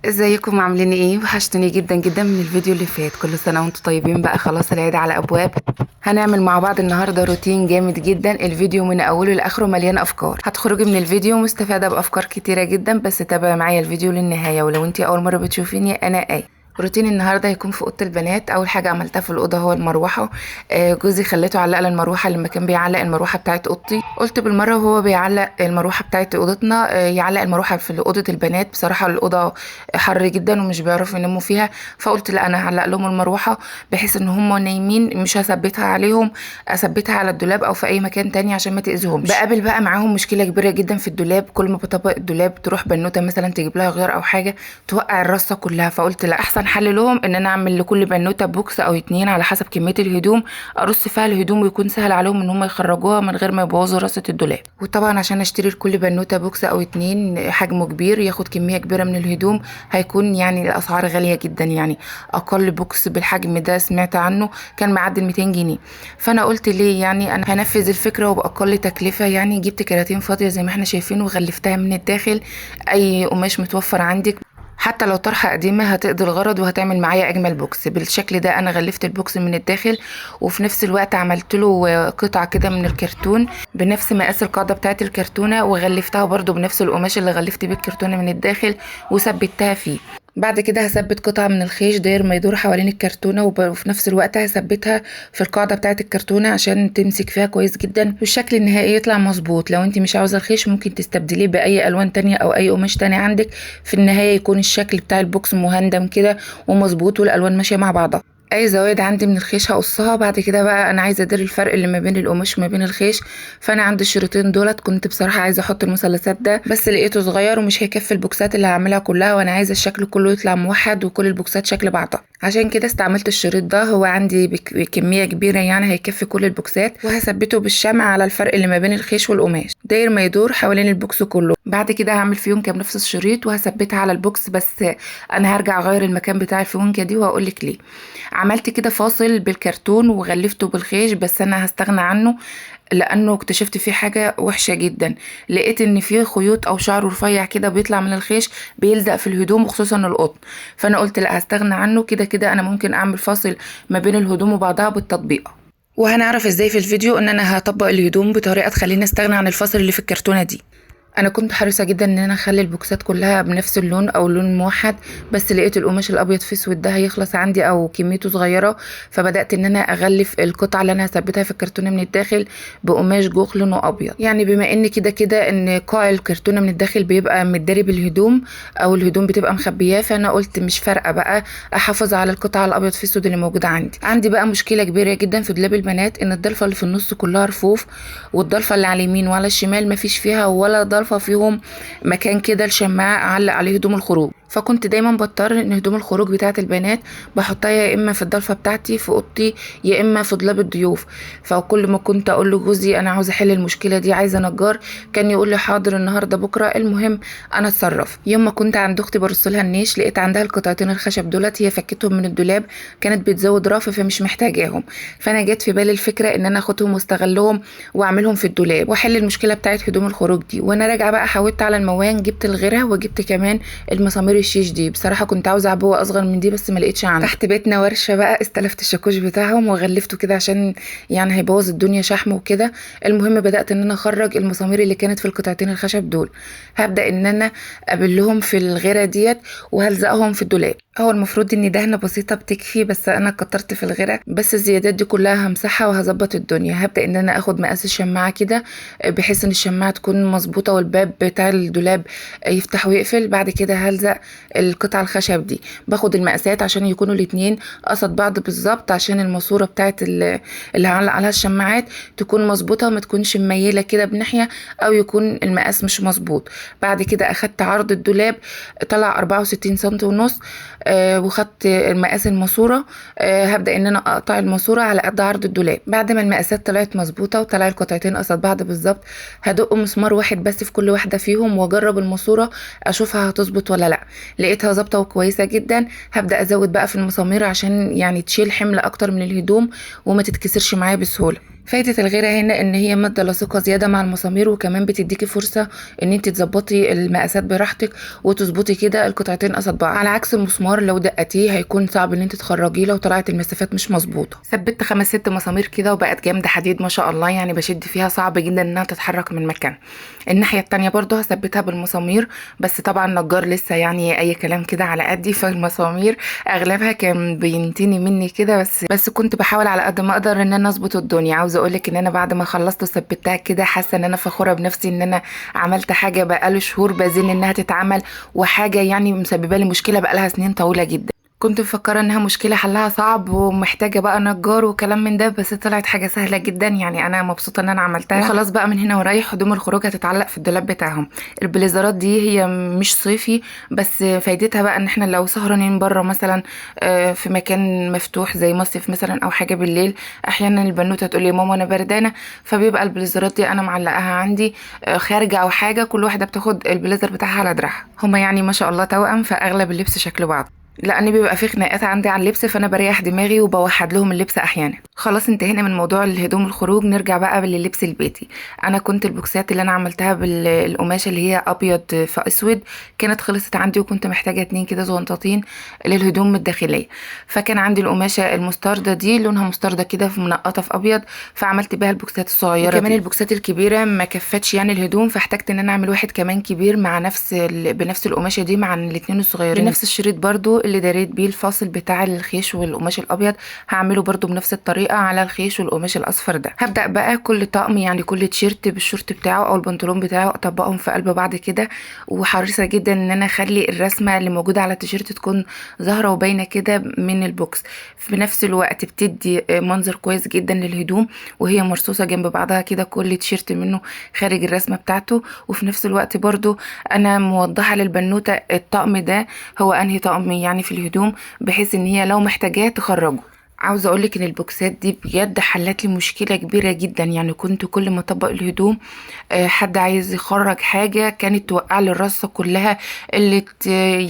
ازيكم عاملين ايه؟ وحشتوني جدا جدا من الفيديو اللي فات. كل سنه وانتم طيبين. بقى خلاص العيد على ابواب. هنعمل مع بعض النهارده روتين جامد جدا. الفيديو من اوله لاخره مليان افكار. هتخرجي من الفيديو مستفاده بافكار كتيره جدا، بس تابعي معايا الفيديو للنهايه. ولو انتي اول مره بتشوفيني، انا روتين النهارده هيكون في اوضه البنات. اول حاجه عملتها في الاوضه هو المروحه. جوزي خليته علق لي المروحه لما كان بيعلق المروحه بتاعت اوضتي. قلت بالمره وهو بيعلق المروحه بتاعت اوضتنا يعلق المروحه في اوضه البنات. بصراحه الاوضه حر جدا ومش بيعرفوا يناموا فيها، فقلت لا، انا هعلق لهم المروحه بحيث ان هم نايمين مش هثبتها عليهم، اثبتها على الدولاب او في اي مكان تاني عشان ما تاذيهمش. بقابل بقى معاهم مشكله كبيره جدا في الدولاب. كل ما بطبق الدولاب تروح بنوته مثلا تجيب لها غيار او حاجه توقع الرصه كلها. فقلت لا، احسن حل لهم ان انا اعمل لكل بنوته بوكس او اتنين على حسب كميه الهدوم، ارص فيها الهدوم ويكون سهل عليهم ان هم يخرجوها من غير ما يبوظوا رصه الدولاب. وطبعا عشان اشتري لكل بنوته بوكس او اتنين حجمه كبير ياخد كميه كبيره من الهدوم، هيكون يعني الاسعار غاليه جدا. يعني اقل بوكس بالحجم ده سمعت عنه كان معدي 200 جنيه. فانا قلت ليه، يعني انا هنفذ الفكره وباقل تكلفه. يعني جبت كراتين فاضيه زي ما احنا شايفين وغلفتها من الداخل. اي قماش متوفر عندك، حتى لو طرحه قديمه هتقضي الغرض وهتعمل معايا اجمل بوكس. بالشكل ده انا غلفت البوكس من الداخل، وفي نفس الوقت عملت له قطعه كده من الكرتون بنفس مقاس القاعده بتاعه الكرتونه، وغلفتها برضو بنفس القماش اللي غلفت بيه الكرتونه من الداخل وثبتها فيه. بعد كده هثبت قطعة من الخيش داير ما يدور حوالين الكرتونة، وفي نفس الوقت هثبتها في القاعدة بتاعة الكرتونة عشان تمسك فيها كويس جدا والشكل النهائي يطلع مظبوط. لو انت مش عاوزة الخيش ممكن تستبدليه بأي ألوان تانية أو أي قماش تاني عندك. في النهاية يكون الشكل بتاع البوكس مهندم كده ومظبوط والألوان ماشية مع بعضها. اي زوايد عندي من الخيش هقصها. بعد كده بقى انا عايزه ادير الفرق اللي ما بين القماش وما بين الخيش. فانا عندي الشريطين دولت كنت بصراحه عايزه احط المثلثات ده، بس لقيته صغير ومش هيكفي البوكسات اللي هعملها كلها، وانا عايزه الشكل كله يطلع موحد وكل البوكسات شكل بعضها. عشان كده استعملت الشريط ده، هو عندي بكميه كبيره يعني هيكفي كل البوكسات، وهثبته بالشمع على الفرق اللي ما بين الخيش والقماش داير ما يدور حوالين البوكس كله. بعد كده هعمل فيونكه بنفس الشريط وهثبتها على البوكس. بس انا هرجع اغير المكان بتاع الفيونكه دي وهقول لك ليه. عملت كده فاصل بالكرتون وغلفته بالخيش، بس انا هستغنى عنه لانه اكتشفت فيه حاجه وحشه جدا. لقيت ان فيه خيوط او شعر رفيع كده بيطلع من الخيش بيلزق في الهدوم وخصوصا القطن. فانا قلت لا، هستغنى عنه. كده كده انا ممكن اعمل فاصل ما بين الهدوم وبعضها بالتطبيقه، وهنعرف ازاي في الفيديو ان انا هطبق الهدوم بطريقه تخليني استغنى عن الفاصل اللي في الكرتونه دي. انا كنت حريصه جدا ان انا اخلي البوكسات كلها بنفس اللون او لون موحد، بس لقيت القماش الابيض في اسود ده هيخلص عندي او كميته صغيره، فبدات ان انا اغلف القطعه اللي انا هثبتها في الكرتونه من الداخل بقماش جوخ لونه ابيض. يعني بما ان كده كده ان قاع الكرتونه من الداخل بيبقى متداري بالهدوم او الهدوم بتبقى مخبياه، فانا قلت مش فارقه بقى احافظ على القطعه الابيض في اسود اللي موجوده عندي بقى مشكله كبيره جدا في دولاب البنات، ان الضلفه اللي في النص كلها رفوف، والضلفه اللي على اليمين وعلى الشمال مفيش فيها ولا ضلفه فيهم مكان كده الشماعة اعلق عليه هدوم الخروج. فكنت دايما بضطر ان هدوم الخروج بتاعه البنات بحطها يا اما في الضلفه بتاعتي في اوضتي يا اما في دولاب الضيوف. فكل ما كنت اقول لجوزي انا عاوزه احل المشكله دي، عايزه نجار، كان يقول لي حاضر النهارده بكره، المهم انا اتصرف. يوم ما كنت عند اختي برص لها النيش لقيت عندها القطعتين الخشب دولت هي فكتهم من الدولاب، كانت بتزود رف فمش محتاجاهم. فانا جت في بالي الفكره ان انا اخدهم واستغلهم واعملهم في الدولاب واحل المشكله بتاعه هدوم الخروج دي. وانا راجعه بقى حاولت على الموان، جبت الغيره وجبت كمان المسامير الشيش دي. بصراحه كنت عاوزه عبوه اصغر من دي بس ما لقيتش عندي. تحت بيتنا ورشه بقى، استلفت الشاكوش بتاعهم وغلفته كده عشان يعني هيبوظ الدنيا شحم وكده. المهم بدات ان انا اخرج المسامير اللي كانت في القطعتين الخشب دول. هبدا ان انا ابلهم في الغيره ديت وهلزقهم في الدولاب. هو المفروض ان دهنه بسيطه بتكفي، بس انا كترت في الغيره، بس الزيادات دي كلها همسحها وهظبط الدنيا. هبدا ان انا اخد مقاس الشماعه كده بحيث ان الشماعه تكون مظبوطه والباب بتاع الدولاب يفتح ويقفل. بعد كده هلزق القطعه الخشب دي، باخد المقاسات عشان يكونوا الاتنين قصد بعض بالظبط، عشان الماسوره بتاعت اللي هعلق عليها الشماعات تكون مظبوطه وما تكونش مميله كده بناحيه او يكون المقاس مش مظبوط. بعد كده اخدت عرض الدولاب طلع 64 سم ونص، وخدت مقاس الماسوره. هبدا ان انا اقطع الماسوره على قد عرض الدولاب. بعد ما المقاسات طلعت مظبوطه وطلع القطعتين قصاد بعض بالظبط، هدق مسمار واحد بس في كل واحده فيهم واجرب الماسوره اشوفها هتظبط ولا لا. لقيتها ظابطه وكويسه جدا. هبدا ازود بقى في المسامير عشان يعني تشيل حمل اكتر من الهدوم وما تتكسرش معايا بسهوله. فايدة الغيرة هنا ان هي مادة لاصقة زيادة مع المسامير، وكمان بتديكي فرصة ان انت تظبطي المقاسات براحتك وتظبطي كده القطعتين قصاد بعض، على عكس المسمار لو دقتيه هيكون صعب ان انت تخرجيه لو طلعت المسافات مش مظبوطة. ثبت 5 6 مسامير كده وبقت جامدة حديد ما شاء الله، يعني بشد فيها صعب جدا انها تتحرك من مكان. الناحية التانية برضو هثبتها بالمسامير، بس طبعا نجار لسه يعني اي كلام كده على قدي، فالمسامير اغلبها كان بينتني مني كده، بس كنت بحاول على قد ما اقدر ان انا اظبط الدنيا. عاوزه اقولك ان انا بعد ما خلصت وثبتها كده حاسه ان انا فخوره بنفسي ان انا عملت حاجه بقاله شهور بزين انها تتعمل، وحاجه يعني مسببه لي مشكله بقالها سنين طويله جدا. كنت مفكره انها مشكله حلها صعب ومحتاجه بقى نجار وكلام من ده، بس طلعت حاجه سهله جدا. يعني انا مبسوطه ان انا عملتها. وخلاص بقى من هنا ورايح هدوم الخروج هتتعلق في الدولاب بتاعهم. البليزرات دي هي مش صيفي، بس فايدتها بقى ان احنا لو سهرانين بره مثلا في مكان مفتوح زي مصيف مثلا او حاجه بالليل، احيانا البنوته تقول لي ماما انا بردانه، فبيبقى البليزرات دي انا معلقاها عندي خارجه او حاجه، كل واحده بتاخد البليزر بتاعها على دراعها. هما يعني ما شاء الله توأم، فاغلب اللبس شكل بعض، لان بيبقى في خناقات عندي على اللبس، فانا بريح دماغي وبوحد لهم اللبس احيانا. خلاص انتهينا من موضوع الهدوم الخروج، نرجع بقى لللبس البيتي. انا كنت البوكسات اللي انا عملتها بالقماشه اللي هي ابيض في اسود كانت خلصت عندي، وكنت محتاجه 2 كده زونطتين للهدوم الداخليه. فكان عندي القماشه المستردة دي لونها مستردة كده في منقطه في ابيض، فعملت بيها البوكسات الصغيره. وكمان البوكسات الكبيره ما كفتش يعني الهدوم، فاحتجت ان انا اعمل واحد كمان كبير مع بنفس القماشه دي مع الاثنين الصغيرين بنفس الشريط برضو اللي داريت بيه الفاصل بتاع الخيش والقماش الابيض، هعمله برضو بنفس الطريقه على الخيش والقماش الاصفر ده. هبدا بقى كل طقم يعني كل تيشيرت بالشورت بتاعه او البنطلون بتاعه اطبقهم في قلب بعض كده، وحريصه جدا ان انا اخلي الرسمه اللي موجوده على التيشيرت تكون ظاهره وباينه كده من البوكس، في نفس الوقت بتدي منظر كويس جدا للهدوم وهي مرصوصه جنب بعضها كده، كل تيشيرت منه خارج الرسمه بتاعته. وفي نفس الوقت برضو انا موضحه للبنوته الطقم ده هو انهي طقم يعني في الهدوم، بحيث ان هي لو محتاجاه تخرجه. عاوزه اقولك ان البوكسات دي بجد حلت لي مشكله كبيره جدا. يعني كنت كل ما اطبق الهدوم حد عايز يخرج حاجه كانت توقع لي الرصه كلها، اللي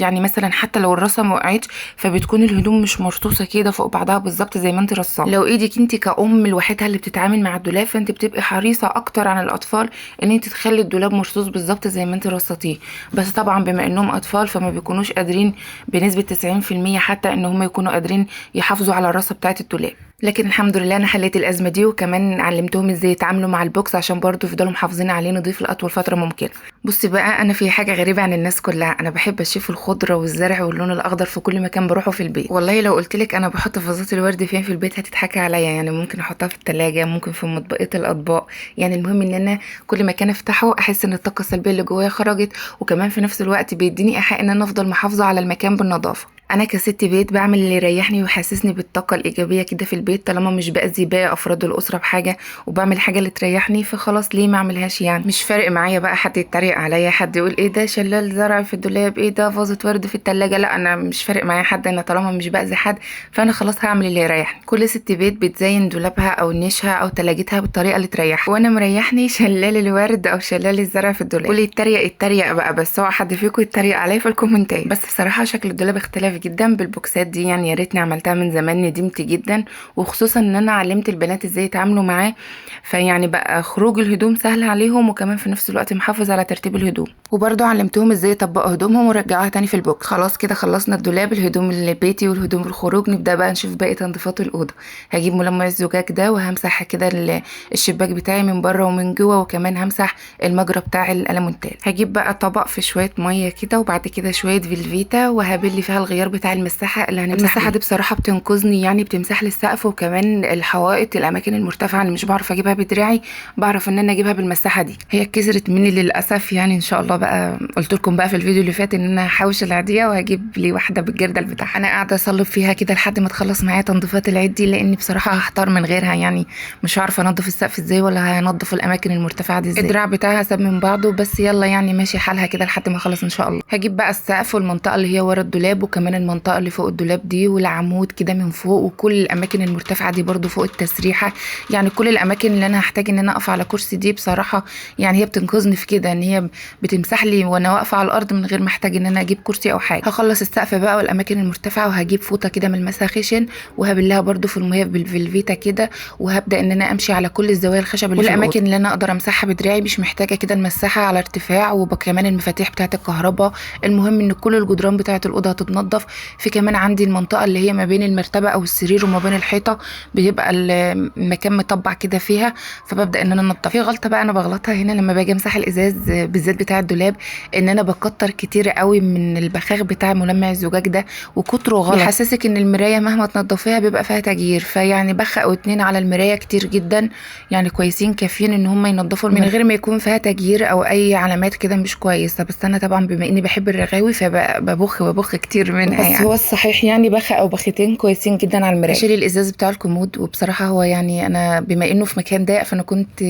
يعني مثلا حتى لو الرصه ما وقعتش فبتكون الهدوم مش مرصوصه كده فوق بعضها بالظبط زي ما انت رصاها. لو ايدك انت كأم لوحدها اللي بتتعامل مع الدولاب، فانت بتبقي حريصه اكتر عن الاطفال ان انت تخلي الدولاب مرصوص بالظبط زي ما انت رصتيه. بس طبعا بما انهم اطفال فما بيكونوش قادرين بنسبه 90% حتى ان هم يكونوا قادرين يحافظوا على الرصه بتاعت الدولاب. لكن الحمد لله انا حليت الازمه دي، وكمان علمتهم ازاي يتعاملوا مع البوكس عشان برضو يفضلوا محافظين عليه نضيف لاطول فتره ممكن. بصي بقى انا في حاجه غريبه عن الناس كلها، انا بحب اشوف الخضره والزرع واللون الاخضر في كل مكان بروحه في البيت. والله لو قلت لك انا بحط فازات الورد فين في البيت هتضحكي عليا. يعني ممكن احطها في التلاجة، ممكن في مطبقه الاطباق، يعني المهم ان انا كل مكان افتحه احس ان الطاقه السلبيه اللي جوايا خرجت، وكمان في نفس الوقت بيديني ايحاء ان انا افضل محافظه على المكان بالنظافه. انا كست بيت بعمل اللي يريحني ويحسسني بالطاقه الايجابيه كده في البيت، طالما مش باذي باقي افراد الاسره بحاجه وبعمل حاجه اللي تريحني فخلاص ليه ما اعملهاش. يعني مش فارق معايا بقى حد يتريق عليا، حد يقول ايه ده شلال زرع في الدولاب، ايه ده فازه ورد في التلاجة، لا انا مش فارق معايا حد، انا طالما مش باذي حد فانا خلاص هعمل اللي يريحني. كل ست بيت بتزين دولابها او نيشها او تلاجتها بالطريقه اللي تريحها، وانا مريحني شلال الورد او شلال الزرع في الدولاب. واللي يتريق بقى، بس هو حد فيكم يتريق عليا في الكومنتات. بس بصراحه شكل الدولاب اختلف جدا بالبوكسات دي، يعني يا ريتني عملتها من زمان، ندمت جدا، وخصوصا ان انا علمت البنات ازاي يتعاملوا معاه، فيعني بقى خروج الهدوم سهل عليهم، وكمان في نفس الوقت محافظ على ترتيب الهدوم. وبرضه علمتهم ازاي يطبقوا هدومهم ورجعوها تاني في البوكس. خلاص كده خلصنا الدولاب، الهدوم اللي بيتي والهدوم الخروج، نبدا بقى نشوف باقي تنظيفات الاوضه. هجيب ملمع الزجاج ده وهمسح كده الشباك بتاعي من بره ومن جوه، وكمان همسح المجرى بتاع الالمونتال. هجيب بقى طبق في شويه ميه كده وبعد كده شويه فيلفيتا وهبل فيها الغيار بتاع المساحه اللي هنمسح. المساحه دي بصراحه بتنقذني، يعني بتمسح لي السقف وكمان الحوائط، الاماكن المرتفعه اللي مش بعرف اجيبها بدراعي بعرف ان انا اجيبها بالمساحه دي. هي اتكسرت مني للاسف، يعني ان شاء الله بقى قلت لكم بقى في الفيديو اللي فات ان انا هحوش العيديه وهجيب لي واحده بالجردل بتاعها. انا قاعده اصلب فيها كده لحد ما تخلص معايا تنظيفات العيد دي، لاني بصراحه هحتار من غيرها، يعني مش عارفه انضف السقف ازاي ولا هنضف الاماكن المرتفعه دي ازاي. الدراع بتاعها ساب من بعضه، بس يلا يعني ماشي حالها كده لحد ما اخلص ان شاء الله. هجيب بقى السقف والمنطقه اللي هي ورا الدولاب وكمان المنطقه اللي فوق الدولاب دي والعمود كده من فوق وكل الاماكن المرتفعه دي برضو فوق التسريحه. يعني كل الاماكن اللي انا هحتاج ان انا اقف على كرسي دي بصراحه يعني هي بتنقذني في كده، ان هي بتمسح لي وانا واقفه على الارض من غير ما احتاج ان انا اجيب كرسي او حاجه. هخلص السقف بقى والاماكن المرتفعه وهجيب فوطه كده ملمسها خشن وهبلها برضو في الميه بالفيتا كده، وهبدا ان انا امشي على كل الزوايا الخشب اللي والاماكن اللي انا اقدر امسحها بدراعي مش محتاجه كده نمسحها على ارتفاع. وكمان المفاتيح بتاعه الكهرباء. المهم ان كل الجدران بتاعه الاوضه هتتنضف. في كمان عندي المنطقه اللي هي ما بين المرتبه او السرير وما بين الحيطه بيبقى المكان مطبع كده فيها، فببدا ان انا انضف. في غلطه بقى انا بغلطها هنا لما باجي امسح الازاز بالذات بتاع الدولاب، ان انا بكتر كتير قوي من البخاخ بتاع ملمع الزجاج ده وكتره غلط، بيحسسك ان المرايه مهما تنضفيها بيبقى فيها تغيير. فيعني بخ او اتنين على المرايه كتير جدا، يعني كويسين كافيين ان هم ينضفوا من غير ما يكون فيها تغيير او اي علامات كده مش كويسه. بس انا طبعا بما اني بحب الرغاوي فببخ كتير منها بس يعني. هو الصحيح يعني بخ او بختين كويسين جدا على المرايه. اشيل الازاز بتاع الكومود، وبصراحه هو يعني انا بما انه في مكان ضيق فانا كنت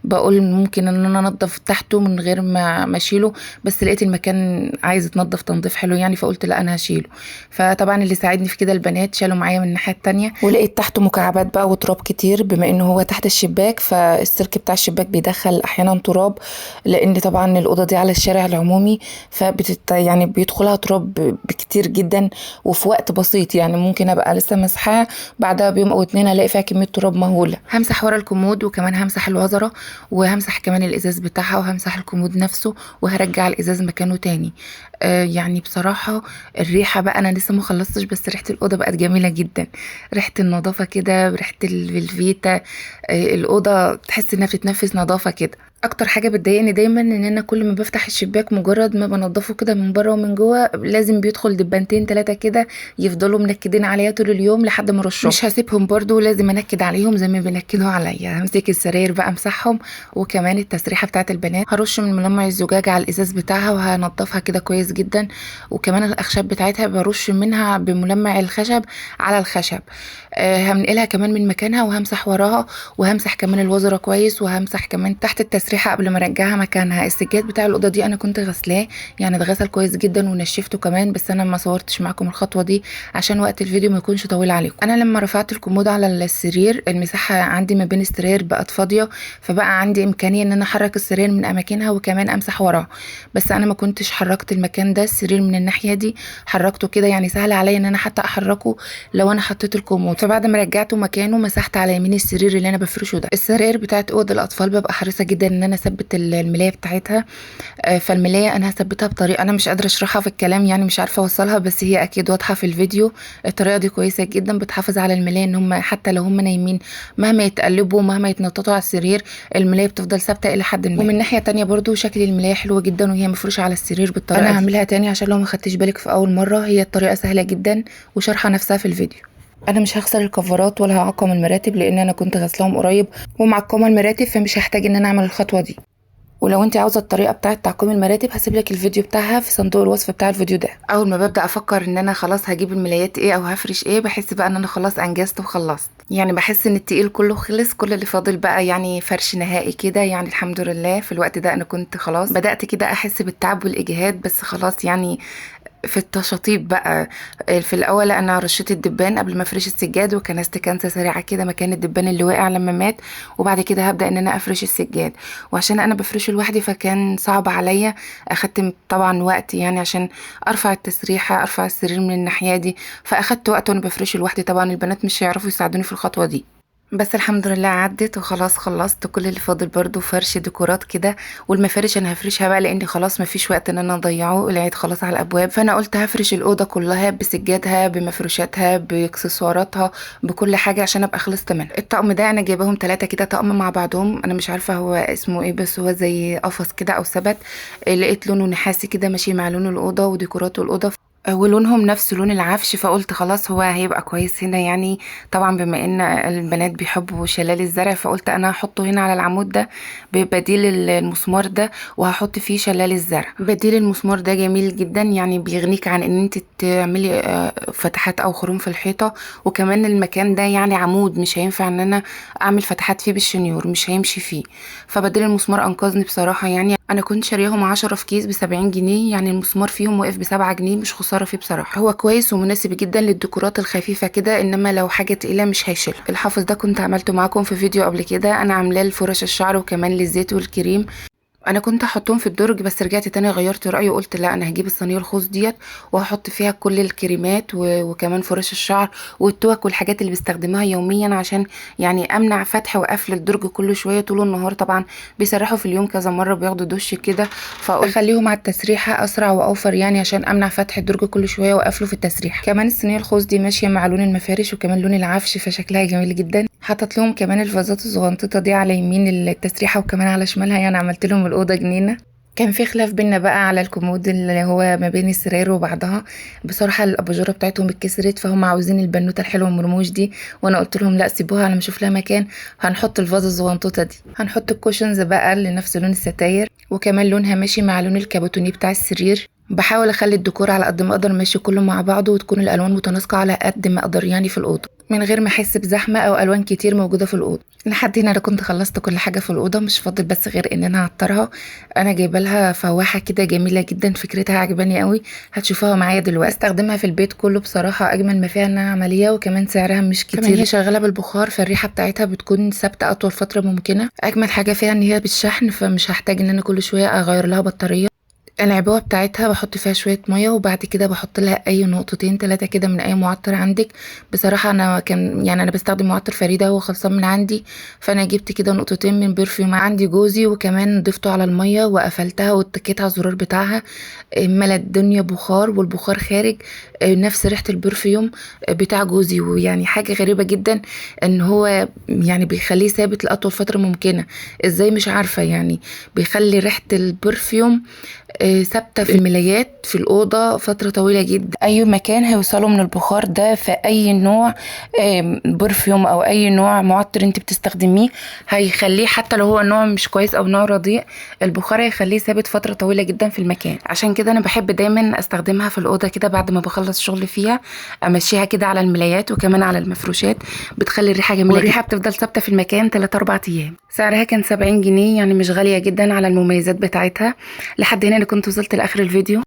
بقول ممكن ان انا انضف تحته من غير ما اشيله، بس لقيت المكان عايز يتنضف تنظيف حلو يعني، فقلت لا انا هشيله. فطبعا اللي ساعدني في كده البنات شالوا معايا من الناحيه التانية، ولقيت تحته مكعبات بقى وتراب كتير بما انه هو تحت الشباك، فالسلك بتاع الشباك بيدخل احيانا تراب، لان طبعا الاوضه دي على الشارع العمومي يعني بيدخلها تراب بكتير جدا وفي وقت بسيط. يعني ممكن ابقى لسه مسحاها بعدها بيوم او اتنين الاقي فيها كميه تراب مهوله. همسح ورا الكومود وكمان همسح الوزره وهمسح كمان الازاز بتاعها وهمسح الكومود نفسه وهرجع الازاز مكانه تاني. يعني بصراحه الريحه بقى انا لسه ما خلصتش، بس ريحه الاوضه بقت جميله جدا، ريحه النظافه كده بريحه الفيتا. الاوضه تحس انها بتتنفس نظافه كده. اكتر حاجه بتضايقني دايما ان انا كل ما بفتح الشباك مجرد ما بنضفه كده من بره ومن جوه لازم بيدخل دبانتين 3 كده يفضلوا منكدين عليا طول اليوم لحد ما ارشهم. مش هسيبهم برضو، لازم انكد عليهم زي ما بينكدوا عليا. همسك السراير بقى امسحهم، وكمان التسريحه بتاعه البنات هرش من ملمع الزجاج على الازاز بتاعها وهنضفها كده كويس جدا. وكمان الاخشاب بتاعتها برش منها بملمع الخشب على الخشب. هنقلها كمان من مكانها وهمسح وراها وهمسح كمان الوزره كويس وهمسح كمان تحت التسريحه قبل ما ارجعها مكانها. السجاد بتاع الاوضه دي انا كنت غسلاه، يعني اتغسل كويس جدا ونشفته كمان، بس انا ما صورتش معاكم الخطوه دي عشان وقت الفيديو ما يكونش طويل عليكم. انا لما رفعت الكومود على السرير المساحه عندي ما بين السراير بقت فاضيه، فبقى عندي امكانيه ان انا احرك السرير من اماكنها وكمان امسح وراها. بس انا ما كنتش حركت المكان ده، السرير من الناحيه دي حركته كده، يعني سهل عليا ان انا حتى احركه لو انا حطيت الكومود. فبعد ما رجعته مكانه مسحت على يمين السرير اللي انا بفرشه ده. السراير بتاعت اوضه الاطفال ببقى حريصه جدا ان انا اثبت الملايه بتاعتها. فالملايه انا هثبتها بطريقه انا مش قادره اشرحها في الكلام، يعني مش عارفه اوصلها، بس هي اكيد واضحه في الفيديو. الطريقه دي كويسه جدا بتحافظ على الملايه ان هم حتى لو هم نايمين مهما يتقلبوا مهما يتنططوا على السرير الملايه بتفضل ثابته الى حد ما. ومن ناحيه تانية برضو شكل الملايه حلو جدا وهي مفروشه على السرير بالطريقه انا هعملها تاني عشان لو ما خدتش بالك في اول مره. هي الطريقه سهله جدا وشرحه نفسها في الفيديو. انا مش هغسل الكفرات ولا هعقم المراتب لان انا كنت غسلاهم قريب ومعقمه المراتب، فمش هحتاج ان انا اعمل الخطوه دي. ولو انت عاوزه الطريقه بتاعه تعقيم المراتب هسيب لك الفيديو بتاعها في صندوق الوصف بتاع الفيديو ده. اول ما ببدا افكر ان انا خلاص هجيب الملايات ايه او هفرش ايه بحس بقى ان انا خلاص انجزت وخلصت، يعني بحس ان التقيل كله خلص، كل اللي فاضل بقى يعني فرش نهائي كده. يعني الحمد لله في الوقت ده انا كنت خلاص بدات كده احس بالتعب والاجهاد، بس خلاص يعني في التشاطيب بقى. في الاول انا رشيت الدبان قبل ما افرش السجاد وكنست كنسه سريعه كده مكان الدبان اللي وقع لما مات، وبعد كده هبدا ان انا افرش السجاد. وعشان انا بفرشه لوحدي فكان صعب عليا، اخدت طبعا وقت يعني عشان ارفع التسريحه ارفع السرير من الناحيه دي، فاخدت وقت وانا بفرشه لوحدي. طبعا البنات مش هيعرفوا يساعدوني في الخطوه دي، بس الحمد لله عدت وخلاص خلصت. كل اللي فاضل برضو فرش ديكورات كده، والمفارش انا هفرشها بقى لاني خلاص مفيش وقت ان انا اضيعه، العيد خلاص على الابواب. فانا قلت هفرش الاوضه كلها بسجادها بمفروشاتها باكسسواراتها بكل حاجه عشان ابقى خلصت منها. الطقم ده انا جايباهم 3 كده طقم مع بعضهم، انا مش عارفه هو اسمه ايه بس هو زي قفص كده او سبت، لقيت لونه نحاسي كده ماشي مع لون الاوضه وديكورات الاوضه ولونهم نفس لون العفش، فقلت خلاص هو هيبقى كويس هنا. يعني طبعا بما ان البنات بيحبوا شلال الزرع فقلت انا هحطه هنا على العمود ده ببديل المسمار ده وهحط فيه شلال الزرع. بديل المسمار ده جميل جدا، يعني بيغنيك عن ان انت تعملي فتحات او خروم في الحيطه، وكمان المكان ده يعني عمود مش هينفع ان انا اعمل فتحات فيه بالشنيور، مش هيمشي فيه. فبديل المسمار انقذني بصراحه. يعني انا كنت شاريهم 10 في كيس ب70 جنيه، يعني المسمار فيهم واقف ب7 جنيه، مش خساره فيه بصراحه. هو كويس ومناسب جدا للديكورات الخفيفه كده، انما لو حاجه تقيله مش هيشيل. الحافظ ده كنت عملته معاكم في فيديو قبل كده، انا عاملاه لفرش الشعر وكمان للزيت والكريم. انا كنت هحطهم في الدرج بس رجعت تاني غيرت رايي وقلت لا، انا هجيب الصينيه الخوص ديت وهحط فيها كل الكريمات وكمان فرش الشعر والتوك والحاجات اللي بستخدمها يوميا، عشان يعني امنع فتح وقفل الدرج كل شويه طول النهار. طبعا بيسرحوا في اليوم كذا مره، بياخدوا دش كده، فقلت اخليهم على التسريحه اسرع واوفر، يعني عشان امنع فتح الدرج كل شويه واقفله في التسريحه. كمان الصينيه الخوص دي ماشيه مع لون المفارش وكمان لون العفش، فشكلها جميل جدا. حطت لهم كمان الفازات الصغنططه دي على يمين التسريحه وكمان على شمالها، يعني عملت لهم الاوضه جنينه. كان في خلاف بينا بقى على الكومود اللي هو ما بين السراير وبعضها. بصراحه الاباجوره بتاعتهم اتكسرت، فهم عاوزين البنوته الحلوه المرموش دي، وانا قلت لهم لا سيبوها، انا بشوف لها مكان. هنحط الفازه الصغنطوطه دي، هنحط الكوشنز بقى لنفس لون الستاير وكمان لونها ماشي مع لون الكابوتوني بتاع السرير. بحاول اخلي الديكور على قد ما اقدر ماشي كله مع بعضه، وتكون الالوان متناسقه على قد ما اقدر يعني في الاوضه، من غير ما احس بزحمه او الوان كتير موجوده في الاوضه. لحد هنا انا كنت خلصت كل حاجه في الاوضه، مش فاضل بس غير ان انا اعطرها. انا جايبه لها فواحه كده جميله جدا، فكرتها عجباني قوي، هتشوفوها معايا دلوقتي. استخدمها في البيت كله بصراحه، اجمل ما فيها انها عمليه وكمان سعرها مش كتير، كمان هي شغاله بالبخار فالريحه بتاعتها بتكون ثابته اطول فتره ممكنه. اجمل حاجه فيها ان هي بالشحن، فمش هحتاج ان انا كل شويه اغير لها بطاريه. العبوه بتاعتها بحط فيها شويه ميه وبعد كده بحط لها اي نقطتين 3 كده من اي معطر عندك. بصراحه انا كان يعني انا بستخدم معطر فريده هو خلصان من عندي، فانا جبت كده نقطتين من برفيوم عندي جوزي وكمان ضفته على الميه وقفلتها واتكيت على الزرار بتاعها. ملا الدنيا بخار والبخار خارج نفس ريحه البرفيوم بتاع جوزي. ويعني حاجه غريبه جدا ان هو يعني بيخليه ثابت لاطول فتره ممكنه. ازاي مش عارفه، يعني بيخلي ريحه البرفيوم ثابته في الملايات في الاوضه فتره طويله جدا. اي مكان هيوصلوا من البخار ده في اي نوع برفيوم او اي نوع معطر انت بتستخدميه، هيخليه حتى لو هو نوع مش كويس او نوع رديء، البخار هيخليه ثابت فتره طويله جدا في المكان. عشان كده انا بحب دايما استخدمها في الاوضه كده بعد ما بخلص شغل فيها، امشيها كده على الملايات وكمان على المفروشات، بتخلي الريحه جميله والريحه بتفضل ثابته في المكان 3 4 ايام. سعرها كان 70 جنيه، يعني مش غاليه جدا على المميزات بتاعتها. لحد هنا انا كنت وصلت لاخر الفيديو.